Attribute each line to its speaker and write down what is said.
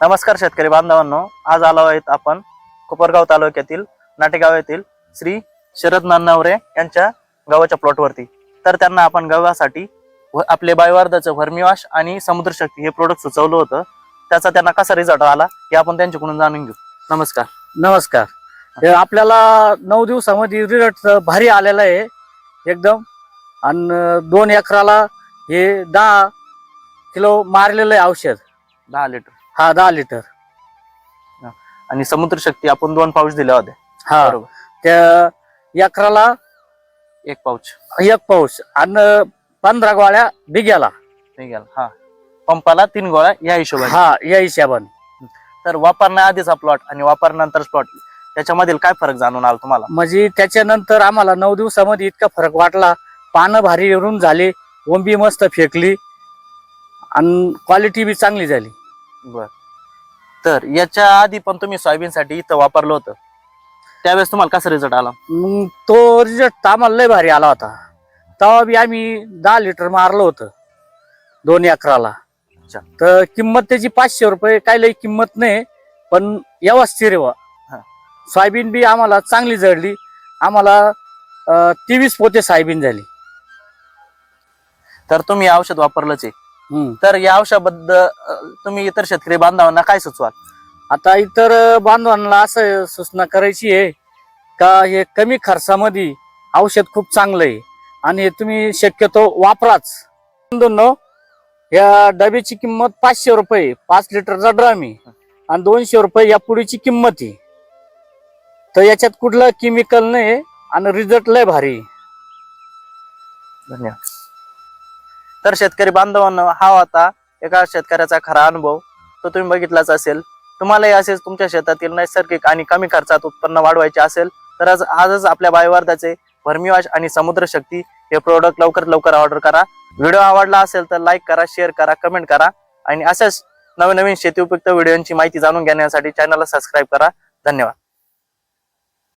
Speaker 1: नमस्कार शेतकरी बांधवांनो, आज आलो आहेत आपण कोपरगाव तालुक्यातील नाटेगाव येथील श्री शरद नान्नावरे यांच्या गावाच्या प्लॉटवरती। तर त्यांना आपण गव्हासाठी आपले बायोवार्धाचं व्हर्मिवॉश आणि समुद्रशक्ती हे प्रोडक्ट सुचवलं होतं। त्याचा त्यांना कसा रिझल्ट आला हे आपण त्यांच्याकडून जाणून घेऊ। नमस्कार।
Speaker 2: नमस्कार। आपल्याला 9 दिवसामध्ये रिझल्ट भारी आलेला आहे एकदम। आणि 2 एकराला हे 10 किलो मारलेलं आहे औषध।
Speaker 1: 10 लिटर।
Speaker 2: हा 10 लिटर।
Speaker 1: आणि समुद्रशक्ती आपण 2 पाऊच दिले होते।
Speaker 2: हा
Speaker 1: बरोबर।
Speaker 2: त्या एकराला
Speaker 1: 1 पाऊच।
Speaker 2: 1 पाऊच आणि 15 गोळ्या बिग्याला।
Speaker 1: हा, पंपाला 3 गोळ्या या हिशोबाने।
Speaker 2: हा, या हिशोबाने।
Speaker 1: तर वापरण्याआधीचा प्लॉट आणि वापरल्यानंतर प्लॉट त्याच्यामधील काय फरक जाणून आला तुम्हाला?
Speaker 2: म्हणजे त्याच्यानंतर आम्हाला 9 दिवसामध्ये इतका फरक वाटला। पानं भारी येऊन झाले, ओंबी मस्त फेकली आणि क्वालिटी बी चांगली झाली।
Speaker 1: बर। तर याच्या आधी पण तुम्ही सोयाबीन साठी इथं वापरलं होतं, त्यावेळेस तुम्हाला कसा रिझल्ट आला?
Speaker 2: तो रिझल्ट आम्हाला लय भारी आला होता। तेव्हा बी आम्ही 10 लिटर मारलं होतं 2 एकराला।
Speaker 1: अच्छा।
Speaker 2: तर किंमत त्याची 500 रुपये, काय लई किंमत नाही, पण व्यवस्थित रे। सोयाबीन बी आम्हाला चांगली जळली। आम्हाला 23 पोते सोयाबीन झाली।
Speaker 1: तर तुम्ही औषध वापरलंच आहे। तर या औषधाबद्दल तुम्ही इतर शेतकरी बांधवांना काय सुचवाल?
Speaker 2: आता इतर बांधवांना असं सूचना करायची आहे का हे कमी खर्चामध्ये औषध खूप चांगलं आहे आणि हे तुम्ही शक्यतो वापराच। या डब्याची किंमत 500 रुपये, 5 लिटरचा ड्रम आहे आणि 200 रुपये या पुडीची किंमत आहे। तर याच्यात कुठलं केमिकल नाही आणि रिझल्ट लय भारी।
Speaker 1: धन्यवाद। तर शेतकरी बांधवांनो, हा होता एका शेतकऱ्याचा खरा अनुभव, तो तुम्ही बघितलाच असेल। तुम्हालाही असेच तुमच्या शेतातील नैसर्गिक आणि कमी खर्चात उत्पन्न वाढवायचे असेल तर आजच आपल्या बायोवार्धाचे व्हर्मिवॉश आणि समुद्रशक्ती हे प्रोडक्ट लवकरात लवकर ऑर्डर करा। व्हिडिओ आवडला असेल तर लाईक करा, शेअर करा, कमेंट करा आणि अशाच नवीन शेती उपयुक्त व्हिडिओची माहिती जाणून घेण्यासाठी चॅनलला सबस्क्राईब करा। धन्यवाद।